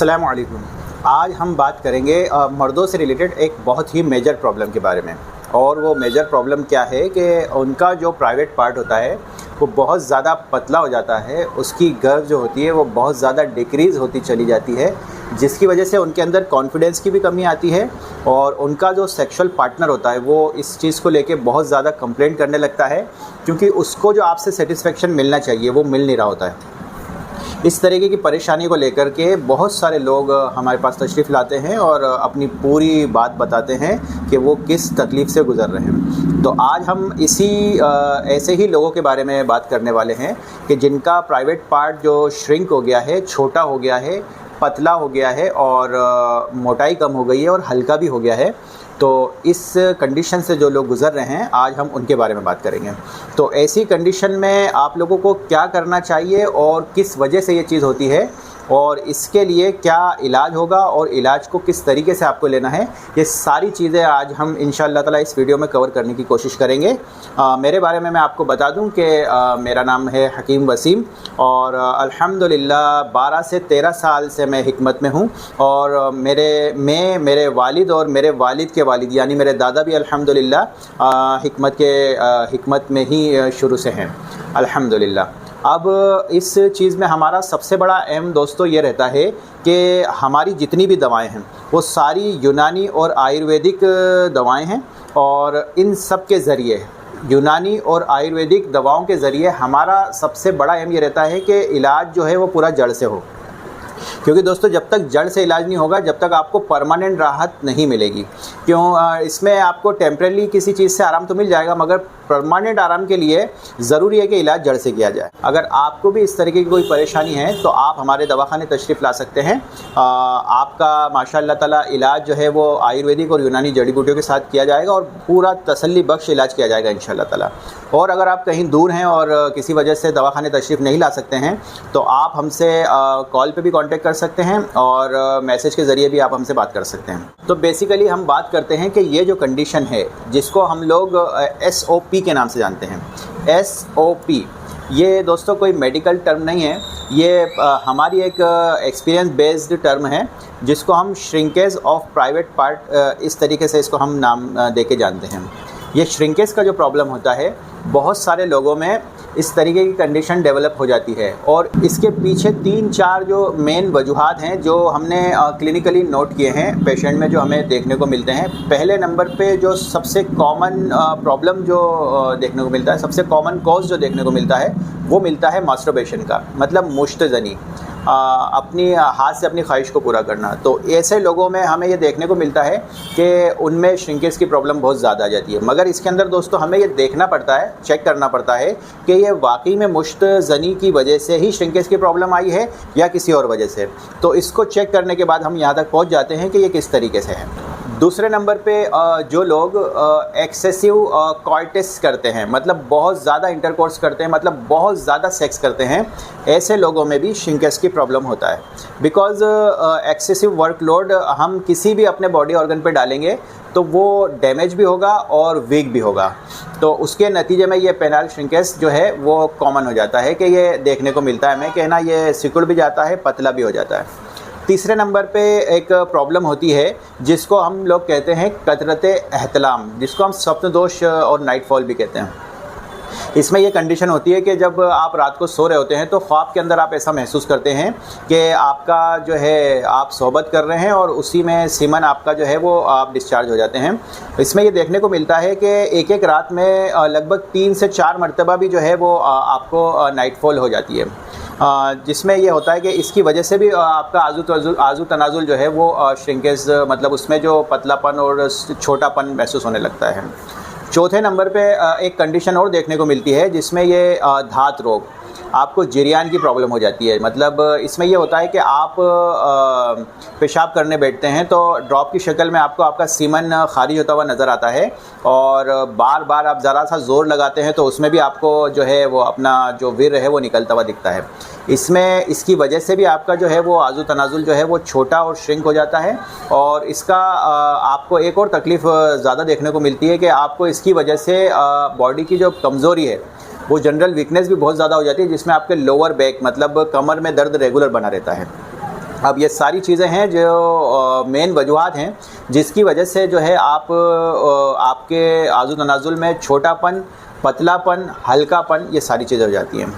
अस्सलाम वालेकुम। आज हम बात करेंगे मर्दों से रिलेटेड एक बहुत ही मेजर प्रॉब्लम के बारे में। और वो मेजर प्रॉब्लम क्या है कि उनका जो प्राइवेट पार्ट होता है वो बहुत ज़्यादा पतला हो जाता है, उसकी गर्व जो होती है वो बहुत ज़्यादा डिक्रीज़ होती चली जाती है, जिसकी वजह से उनके अंदर कॉन्फिडेंस की भी कमी आती है और उनका जो सेक्सुअल पार्टनर होता है वो इस चीज़ को लेके बहुत ज़्यादा कंप्लेंट करने लगता है, क्योंकि उसको जो आपसे सेटिस्फेक्शन मिलना चाहिए वो मिल नहीं रहा होता है। इस तरीके की परेशानी को लेकर के बहुत सारे लोग हमारे पास तशरीफ़ लाते हैं और अपनी पूरी बात बताते हैं कि वो किस तकलीफ़ से गुज़र रहे हैं। तो आज हम ऐसे ही लोगों के बारे में बात करने वाले हैं कि जिनका प्राइवेट पार्ट जो श्रिंक हो गया है, छोटा हो गया है, पतला हो गया है और मोटाई कम हो गई है और हल्का भी हो गया है। तो इस कंडीशन से जो लोग गुज़र रहे हैं आज हम उनके बारे में बात करेंगे। तो ऐसी कंडीशन में आप लोगों को क्या करना चाहिए और किस वजह से ये चीज़ होती है और इसके लिए क्या इलाज होगा और इलाज को किस तरीके से आपको लेना है, ये सारी चीज़ें आज हम इंशाअल्लाह ताला इस वीडियो में कवर करने की कोशिश करेंगे। मेरे बारे में मैं आपको बता दूं कि मेरा नाम है हकीम वसीम और अल्हम्दुलिल्लाह 12 से 13 साल से मैं हिकमत में हूं और मेरे वालिद और मेरे वालिद के वालिद यानी मेरे दादा भी अल्हम्दुलिल्लाह हिकमत में ही शुरू से हैं अल्हम्दुलिल्लाह। अब इस चीज़ में हमारा सबसे बड़ा एम दोस्तों ये रहता है कि हमारी जितनी भी दवाएं हैं वो सारी यूनानी और आयुर्वेदिक दवाएं हैं और इन सब के ज़रिए यूनानी और आयुर्वेदिक दवाओं के ज़रिए हमारा सबसे बड़ा एम ये रहता है कि इलाज जो है वो पूरा जड़ से हो, क्योंकि दोस्तों जब तक जड़ से इलाज नहीं होगा जब तक आपको परमानेंट राहत नहीं मिलेगी। इसमें आपको टेम्परेरी किसी चीज़ से आराम तो मिल जाएगा मगर परमानेंट आराम के लिए ज़रूरी है कि इलाज जड़ से किया जाए। अगर आपको भी इस तरीके की कोई परेशानी है तो आप हमारे दवाखाने तशरीफ़ ला सकते हैं। आपका माशाअल्लाह ताला इलाज जो है वो आयुर्वेदिक और यूनानी जड़ी बूटियों के साथ किया जाएगा और पूरा तसल्ली बख्श इलाज किया जाएगा इंशाअल्लाह ताला। और अगर आप कहीं दूर हैं और किसी वजह से दवाखाने तशरीफ़ नहीं ला सकते हैं तो आप हमसे कॉल पे भी कांटेक्ट कर सकते हैं और मैसेज के ज़रिए भी आप हमसे बात कर सकते हैं। तो बेसिकली हम बात करते हैं कि ये जो कंडीशन है जिसको हम लोग SOP के नाम से जानते हैं, SOP ये दोस्तों कोई मेडिकल टर्म नहीं है, ये हमारी एक एक्सपीरियंस बेस्ड टर्म है जिसको हम श्रिंकेज ऑफ प्राइवेट पार्ट इस तरीके से इसको हम नाम दे के जानते हैं। ये श्रिंकेज का जो प्रॉब्लम होता है बहुत सारे लोगों में इस तरीके की कंडीशन डेवलप हो जाती है और इसके पीछे 3-4 जो मेन वजूहात हैं जो हमने क्लिनिकली नोट किए हैं पेशेंट में जो हमें देखने को मिलते हैं। पहले नंबर पे जो सबसे कॉमन प्रॉब्लम जो देखने को मिलता है, सबसे कॉमन कॉज जो देखने को मिलता है वो मिलता है मास्टरबेशन का, मतलब मुश्तज़नी, अपनी हाथ से अपनी ख्वाहिश को पूरा करना। तो ऐसे लोगों में हमें ये देखने को मिलता है कि उनमें श्रिंकेज की प्रॉब्लम बहुत ज़्यादा आ जाती है। मगर इसके अंदर दोस्तों हमें ये देखना पड़ता है, चेक करना पड़ता है कि ये वाकई में मुश्तज़नी की वजह से ही श्रिंकेज की प्रॉब्लम आई है या किसी और वजह से। तो इसको चेक करने के बाद हम यहाँ तक पहुँच जाते हैं कि ये किस तरीके से है। दूसरे नंबर पे जो लोग एक्सेसिव कॉर्टेस करते हैं, मतलब बहुत ज़्यादा इंटरकोर्स करते हैं, मतलब बहुत ज़्यादा सेक्स करते हैं, ऐसे लोगों में भी श्रिंकेज की प्रॉब्लम होता है। बिकॉज़ एक्सेसिव वर्कलोड हम किसी भी अपने बॉडी ऑर्गन पे डालेंगे तो वो डैमेज भी होगा और वीक भी होगा। तो उसके नतीजे में ये पेनाइल श्रिंकेज जो है वो कॉमन हो जाता है कि ये देखने को मिलता है हमें कि ना ये सिकुड़ भी जाता है, पतला भी हो जाता है। तीसरे नंबर पे एक प्रॉब्लम होती है जिसको हम लोग कहते हैं कतरत एहतलाम, जिसको हम स्वप्न दोष और नाइट फॉल भी कहते हैं। इसमें यह कंडीशन होती है कि जब आप रात को सो रहे होते हैं तो ख्वाब के अंदर आप ऐसा महसूस करते हैं कि आपका जो है आप सोहबत कर रहे हैं और उसी में सीमन आपका जो है वो आप डिस्चार्ज हो जाते हैं। इसमें ये देखने को मिलता है कि एक रात में लगभग 3 से 4 मरतबा भी जो है वो आपको नाइट फॉल हो जाती है, जिसमें ये होता है कि इसकी वजह से भी आपका आजू तनाजुल जो है वो श्रिंकेज, मतलब उसमें जो पतलापन और छोटापन महसूस होने लगता है। चौथे नंबर पे एक कंडीशन और देखने को मिलती है जिसमें ये धात रोग, आपको जिरियान की प्रॉब्लम हो जाती है। मतलब इसमें ये होता है कि आप पेशाब करने बैठते हैं तो ड्रॉप की शक्ल में आपको आपका सीमन खारिज होता हुआ नज़र आता है और बार बार आप ज़रा सा ज़ोर लगाते हैं तो उसमें भी आपको जो है वो अपना जो विर है वो निकलता हुआ दिखता है। इसमें इसकी वजह से भी आपका जो है वो आजू तनाजुल जो है वो छोटा और श्रिंक हो जाता है और इसका आपको एक और तकलीफ़ ज़्यादा देखने को मिलती है कि आपको इसकी वजह से बॉडी की जो कमज़ोरी है वो जनरल वीकनेस भी बहुत ज़्यादा हो जाती है, जिसमें आपके लोअर बैक मतलब कमर में दर्द रेगुलर बना रहता है। अब ये सारी चीज़ें हैं जो मेन वजूहात हैं जिसकी वजह से जो है आपके आज़ू तनाज़ुल में छोटापन, पतलापन, हल्कापन, ये सारी चीज़ें हो जाती हैं।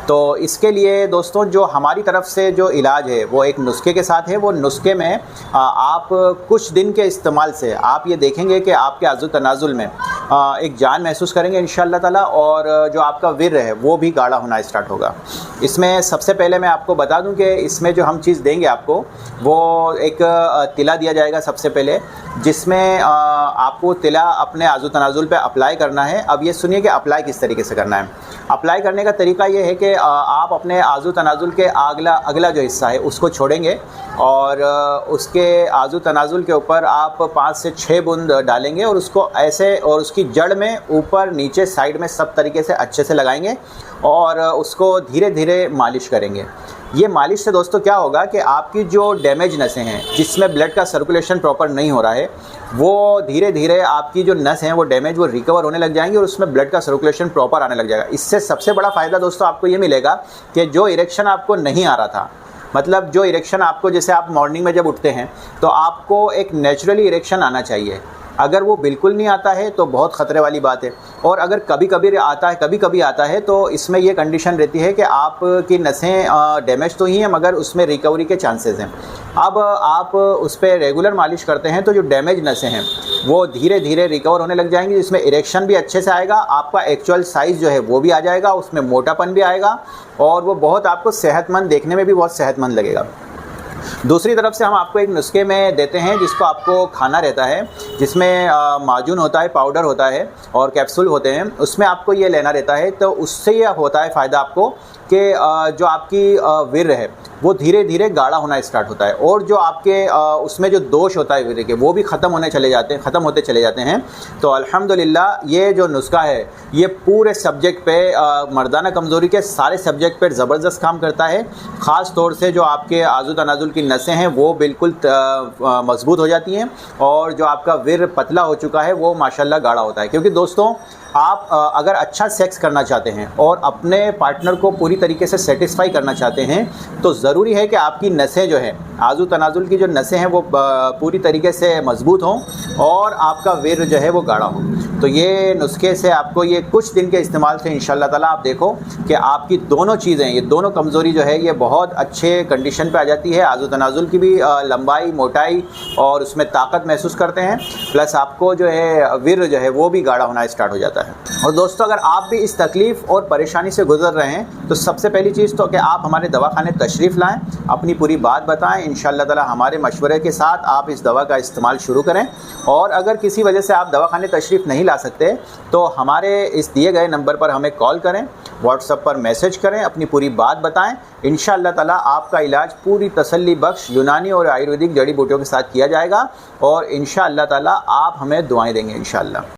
तो इसके लिए दोस्तों जो हमारी तरफ से जो इलाज है वो एक नुस्खे के साथ है। वो नुस्खे में आप कुछ दिन के इस्तेमाल से आप ये देखेंगे कि आपके आज़ू तनाज़ुल में एक जान महसूस करेंगे इंशाअल्लाह ताला, और जो आपका विर्र है वो भी गाढ़ा होना स्टार्ट होगा। इसमें सबसे पहले मैं आपको बता दूं कि इसमें जो हम चीज़ देंगे आपको वो एक तिला दिया जाएगा सबसे पहले, जिसमें आपको तिला अपने आज़ू तनाज़ुल पे अप्लाई करना है। अब ये सुनिए कि अप्लाई किस तरीके से करना है। अप्लाई करने का तरीका ये है कि आप अपने आज़ू तनाज़ुल के अगला जो हिस्सा है उसको छोड़ेंगे और उसके आज़ू तनाज़ुल के ऊपर आप 5 से 6 बूंद डालेंगे और उसको ऐसे, और उसकी जड़ में ऊपर नीचे साइड में सब तरीके से अच्छे से लगाएंगे और उसको धीरे धीरे मालिश करेंगे। ये मालिश से दोस्तों क्या होगा कि आपकी जो डैमेज नसें हैं जिसमें ब्लड का सर्कुलेशन प्रॉपर नहीं हो रहा है, वो धीरे धीरे आपकी जो नस हैं वो डैमेज वो रिकवर होने लग जाएंगी और उसमें ब्लड का सर्कुलेशन प्रॉपर आने लग जाएगा। इससे सबसे बड़ा फ़ायदा दोस्तों आपको ये मिलेगा कि जो इरेक्शन आपको नहीं आ रहा था, मतलब जो इरेक्शन आपको, जैसे आप मॉर्निंग में जब उठते हैं तो आपको एक नेचुरली इरेक्शन आना चाहिए, अगर वो बिल्कुल नहीं आता है तो बहुत ख़तरे वाली बात है। और अगर कभी कभी आता है तो इसमें ये कंडीशन रहती है कि आपकी नसें डैमेज तो ही हैं मगर उसमें रिकवरी के चांसेस हैं। अब आप उस पर रेगुलर मालिश करते हैं तो जो डैमेज नसें हैं वो धीरे धीरे रिकवर होने लग जाएंगी, जिसमें इरेक्शन भी अच्छे से आएगा, आपका एक्चुअल साइज़ जो है वो भी आ जाएगा, उसमें मोटापन भी आएगा और वो बहुत आपको सेहतमंद, देखने में भी बहुत सेहतमंद लगेगा। दूसरी तरफ से हम आपको एक नुस्खे में देते हैं जिसको आपको खाना रहता है, जिसमें माजून होता है, पाउडर होता है और कैप्सूल होते हैं, उसमें आपको ये लेना रहता है। तो उससे यह होता है फ़ायदा आपको कि जो आपकी विर्र है वो धीरे धीरे गाढ़ा होना स्टार्ट होता है और जो आपके उसमें जो दोष होता है विर्र के वो भी ख़त्म होते चले जाते हैं। तो अल्हम्दुलिल्लाह ये जो नुस्खा है ये पूरे सब्जेक्ट पे, मर्दाना कमज़ोरी के सारे सब्जेक्ट पर ज़बरदस्त काम करता है। ख़ास तौर से जो आपके आज़ू तनाज़ुल की नसें हैं वो बिल्कुल मजबूत हो जाती हैं और जो आपका विर्र पतला हो चुका है वो माशाल्लाह गाढ़ा होता है। क्योंकि दोस्तों आप अगर अच्छा सेक्स करना चाहते हैं और अपने पार्टनर को पूरी तरीके से सेटिस्फाई करना चाहते हैं तो ज़रूरी है कि आपकी नसें जो है, आज़ू तनाज़ुल की जो नसें हैं वो पूरी तरीके से मजबूत हों और आपका विर्र जो है वो गाढ़ा हो। तो ये नुस्खे से आपको ये कुछ दिन के इस्तेमाल से इंशाअल्लाह ताला आप देखो कि आपकी दोनों चीज़ें, ये दोनों कमज़ोरी जो है ये बहुत अच्छे कंडीशन पे आ जाती है। आज़ू तनाज़ुल की भी लंबाई, मोटाई और उसमें ताकत महसूस करते हैं, प्लस आपको जो है विर्र जो है वो भी गाढ़ा होना स्टार्ट हो जाता है। और दोस्तों अगर आप भी इस तकलीफ़ और परेशानी से गुजर रहे हैं तो सबसे पहली चीज़ तो कि आप हमारे दवाखाने तशरीफ़ लाएँ, अपनी पूरी बात बताएं, इंशाअल्लाह ताला हमारे मशवरे के साथ आप इस दवा का इस्तेमाल शुरू करें। और अगर किसी वजह से आप दवाखाने तशरीफ़ नहीं ला सकते तो हमारे इस दिए गए नंबर पर हमें कॉल करें, व्हाट्सएप पर मैसेज करें, अपनी पूरी बात बताएं। इंशाअल्लाह ताला आपका इलाज पूरी तसल्ली बख्श यूनानी और आयुर्वेदिक जड़ी बूटियों के साथ किया जाएगा और इंशाअल्लाह ताला आप हमें दुआएं देंगे इंशाअल्लाह।